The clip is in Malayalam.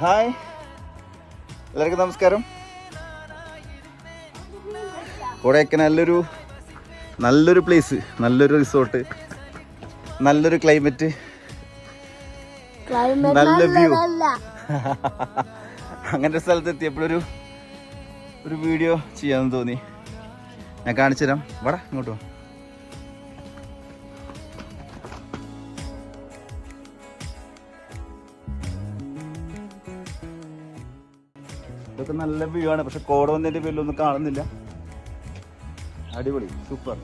ഹായ്, എല്ലാവർക്കും നമസ്കാരം. കൊടൈക്കനാലിലൊരു നല്ലൊരു പ്ലേസ്, നല്ലൊരു റിസോർട്ട്, നല്ലൊരു ക്ലൈമറ്റ്, നല്ല വ്യൂ. അങ്ങനത്തെ സ്ഥലത്ത് എത്തിയപ്പോഴൊരു വീഡിയോ ചെയ്യാമെന്ന് തോന്നി. ഞാൻ കാണിച്ചു തരാം. വാടാ ഇങ്ങോട്ട് വാ. ഇതൊക്കെ നല്ല വ്യൂ ആണ്. പക്ഷെ കോട വന്നതിൻ്റെ പേരിലൊന്നും കാണുന്നില്ല. അടിപൊളി, സൂപ്പർ.